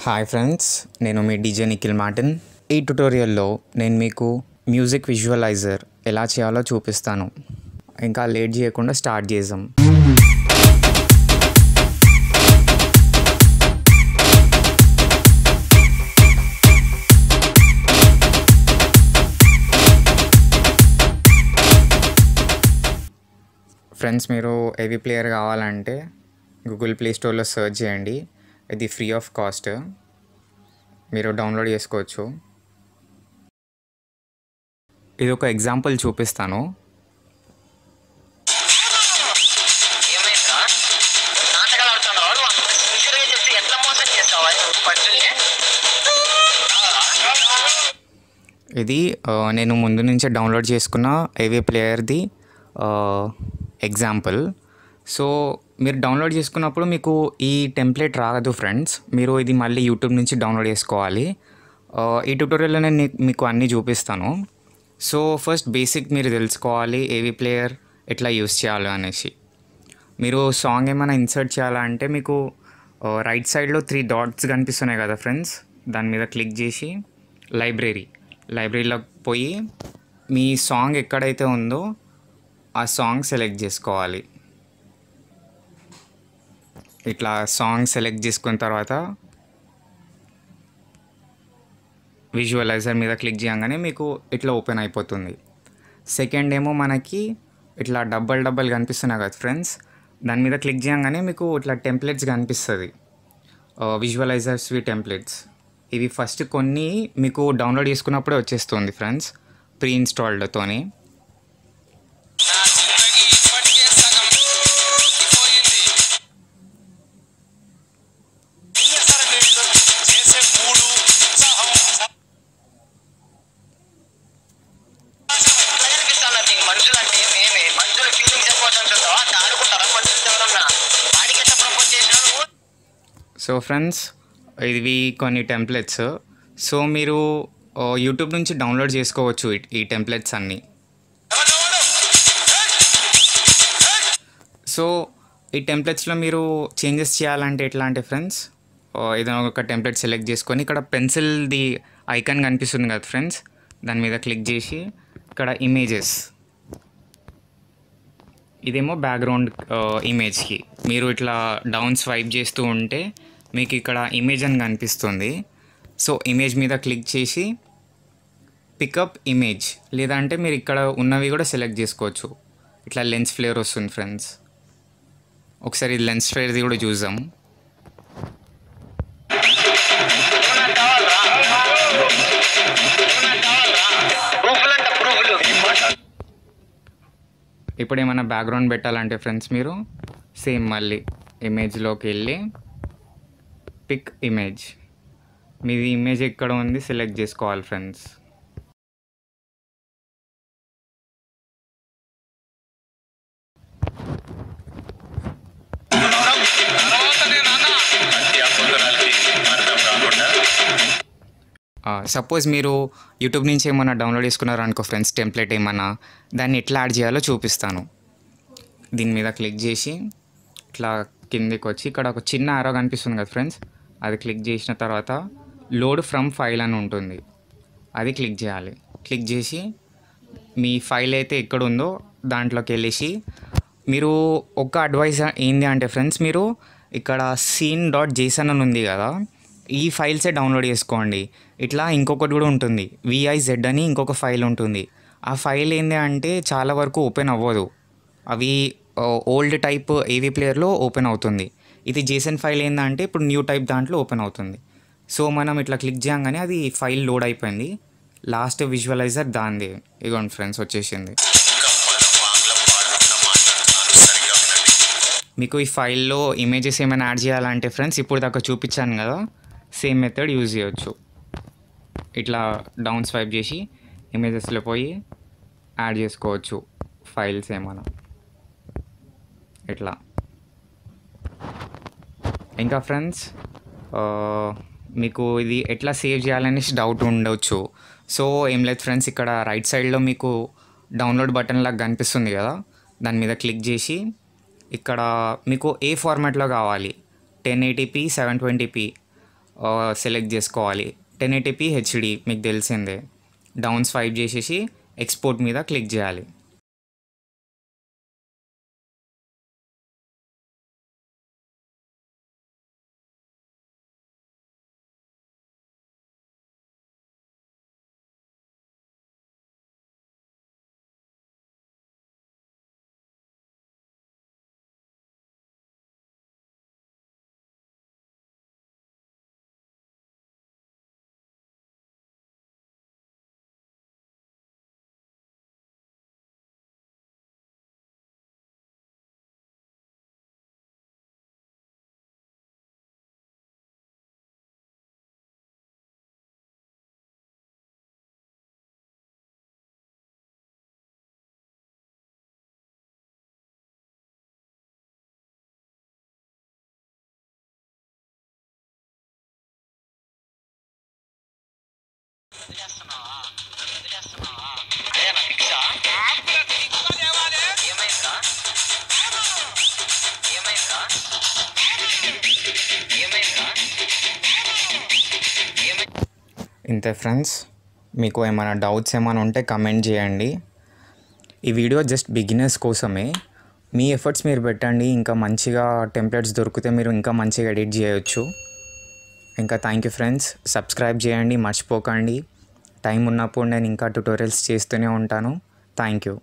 Hi friends, నేను మీ DJ Nikhil Martin. ఈ ట్యుటోరియల్లో నేను మీకు మ్యూజిక్ విజువలైజర్ ఎలా చేయాలో చూపిస్తాను. ఇంకా లేట్ చేయకుండా స్టార్ట్ చేద్దాం. ఫ్రెండ్స్, మీరు ఏవి ప్లేయర్ కావాలంటే గూగుల్ ప్లే స్టోర్లో సెర్చ్ చేయండి. ఇది ఫ్రీ ఆఫ్ కాస్ట్, మీరు డౌన్లోడ్ చేసుకోవచ్చు. ఇది ఒక ఎగ్జాంపుల్ చూపిస్తాను. ఇది నేను ముందు నుంచే డౌన్లోడ్ చేసుకున్న ఏవి ప్లేయర్ది ఎగ్జాంపుల్. సో మీరు డౌన్లోడ్ చేసుకున్నప్పుడు మీకు ఈ టెంప్లెట్ రాదు ఫ్రెండ్స్. మీరు ఇది మళ్ళీ యూట్యూబ్ నుంచి డౌన్లోడ్ చేసుకోవాలి. ఈ ట్యుటోరియల్లో నేను మీకు అన్నీ చూపిస్తాను. సో ఫస్ట్ బేసిక్ మీరు తెలుసుకోవాలి ఏవి ప్లేయర్ ఎట్లా యూస్ చేయాలి అనేసి. మీరు సాంగ్ ఏమైనా ఇన్సర్ట్ చేయాలంటే మీకు రైట్ సైడ్లో 3 డాట్స్ కనిపిస్తున్నాయి కదా ఫ్రెండ్స్, దాని మీద క్లిక్ చేసి లైబ్రరీలోకి పోయి మీ సాంగ్ ఎక్కడైతే ఉందో ఆ సాంగ్ సెలెక్ట్ చేసుకోవాలి. ఇట్లా సాంగ్ సెలెక్ట్ చేసుకున్న తర్వాత విజువలైజర్ మీద క్లిక్ చేయగానే మీకు ఇట్లా ఓపెన్ అయిపోతుంది. సెకండ్ ఏమో మనకి ఇట్లా డబ్బల్ కనిపిస్తున్నాయి కదా ఫ్రెండ్స్, దాని మీద క్లిక్ చేయగానే మీకు ఇట్లా టెంప్లెట్స్ కనిపిస్తుంది, విజువలైజర్స్వి టెంప్లెట్స్. ఇవి ఫస్ట్ కొన్ని మీకు డౌన్లోడ్ చేసుకున్నప్పుడే వచ్చేస్తుంది ఫ్రెండ్స్, ప్రీ ఇన్స్టాల్డ్తోని. సో ఫ్రెండ్స్, ఇవి కొన్ని టెంప్లెట్స్. సో మీరు యూట్యూబ్ నుంచి డౌన్లోడ్ చేసుకోవచ్చు ఈ టెంప్లెట్స్ అన్నీ. సో ఈ టెంప్లెట్స్లో మీరు చేంజెస్ చేయాలంటే ఎట్లా అంటే ఫ్రెండ్స్, ఏదైనా ఒక టెంప్లెట్ సెలెక్ట్ చేసుకొని ఇక్కడ పెన్సిల్ది ఐకాన్ కనిపిస్తుంది కదా ఫ్రెండ్స్, దాని మీద క్లిక్ చేసి ఇక్కడ ఇమేజెస్, ఇదేమో బ్యాక్గ్రౌండ్ ఇమేజ్కి మీరు ఇట్లా డౌన్ స్వైప్ చేస్తూ ఉంటే మీకు ఇక్కడ ఇమేజ్ అని కనిపిస్తుంది. సో ఇమేజ్ మీద క్లిక్ చేసి పికప్ ఇమేజ్, లేదంటే మీరు ఇక్కడ ఉన్నవి కూడా సెలెక్ట్ చేసుకోవచ్చు. ఇట్లా లెన్స్ ఫ్లేర్ వస్తుంది ఫ్రెండ్స్. ఒకసారి లెన్స్ ఫ్లేర్ది కూడా చూద్దాం. ఇప్పుడు ఏమైనా బ్యాక్గ్రౌండ్ పెట్టాలంటే ఫ్రెండ్స్ మీరు సేమ్ మళ్ళీ ఇమేజ్లోకి వెళ్ళి పిక్ ఇమేజ్, మీది ఇమేజ్ ఎక్కడ ఉంది సెలెక్ట్ చేసుకోవాలి ఫ్రెండ్స్. సపోజ్ మీరు యూట్యూబ్ నుంచి ఏమైనా డౌన్లోడ్ చేసుకున్నారు అనుకో ఫ్రెండ్స్, టెంప్లెట్ ఏమన్నా, దాన్ని ఎట్లా యాడ్ చేయాలో చూపిస్తాను. దీని మీద క్లిక్ చేసి ఇట్లా కిందికి వచ్చి ఇక్కడ ఒక చిన్న ఆరో కనిపిస్తుంది కదా ఫ్రెండ్స్, అది క్లిక్ చేసిన తర్వాత లోడ్ ఫ్రమ్ ఫైల్ అని ఉంటుంది, అది క్లిక్ చేయాలి. క్లిక్ చేసి మీ ఫైల్ అయితే ఎక్కడ ఉందో దాంట్లోకి వెళ్ళేసి మీరు ఒక అడ్వైస్ ఏంటి అంటే ఫ్రెండ్స్, మీరు ఇక్కడ scene.json అని ఉంది కదా, ఈ ఫైల్సే డౌన్లోడ్ చేసుకోండి. ఇట్లా ఇంకొకటి కూడా ఉంటుంది, VIZ అని ఇంకొక ఫైల్ ఉంటుంది. ఆ ఫైల్ ఏంటి అంటే చాలా వరకు ఓపెన్ అవ్వదు, అవి ఓల్డ్ టైప్ ఏవి ప్లేయర్లో ఓపెన్ అవుతుంది. ఇది JSON ఫైల్ ఏంటంటే ఇప్పుడు న్యూ టైప్ దాంట్లో ఓపెన్ అవుతుంది. సో మనం ఇట్లా క్లిక్ చేయగానే అది ఫైల్ లోడ్ అయిపోయింది. లాస్ట్ విజువలైజర్ దాంది, ఇగోండి ఫ్రెండ్స్ వచ్చేసింది. మీకు ఈ ఫైల్లో ఇమేజెస్ ఏమైనా యాడ్ చేయాలంటే ఫ్రెండ్స్ ఇప్పుడు దాకా చూపించాను కదా, సేమ్ మెథడ్ యూజ్ చేయొచ్చు. ఇట్లా డౌన్ స్వైప్ చేసి ఇమేజెస్లో పోయి యాడ్ చేసుకోవచ్చు ఫైల్స్ ఏమైనా ఇట్లా. ఇంకా ఫ్రెండ్స్, మీకు ఇది ఎట్లా సేవ్ చేయాలనేసి డౌట్ ఉండవచ్చు. సో ఏం లేదు ఫ్రెండ్స్, ఇక్కడ రైట్ సైడ్లో మీకు డౌన్లోడ్ బటన్ లాగా కనిపిస్తుంది కదా, దాని మీద క్లిక్ చేసి ఇక్కడ మీకు ఏ ఫార్మాట్లో కావాలి 1080p 720p సెలెక్ట్ చేసుకోవాలి. 1080p హెచ్డి మీకు తెలిసిందే. డౌన్ స్వైప్ చేసేసి ఎక్స్పోర్ట్ మీద క్లిక్ చేయాలి. ఇంతే ఫ్రెండ్స్, మీకు ఏమైనా డౌట్స్ ఏమైనా ఉంటే కమెంట్ చేయండి. ఈ వీడియో జస్ట్ బిగినర్స్ కోసమే. మీ ఎఫర్ట్స్ మీరు పెట్టండి, ఇంకా మంచిగా టెంప్లెట్స్ దొరికితే మీరు ఇంకా మంచిగా ఎడిట్ చేయొచ్చు. ఇంకా థ్యాంక్ యూ ఫ్రెండ్స్, సబ్స్క్రైబ్ చేయండి మర్చిపోకండి. టైం ఉన్నప్పుడు నేను ఇంకా ట్యుటోరియల్స్ చేస్తూనే ఉంటాను. Thank you.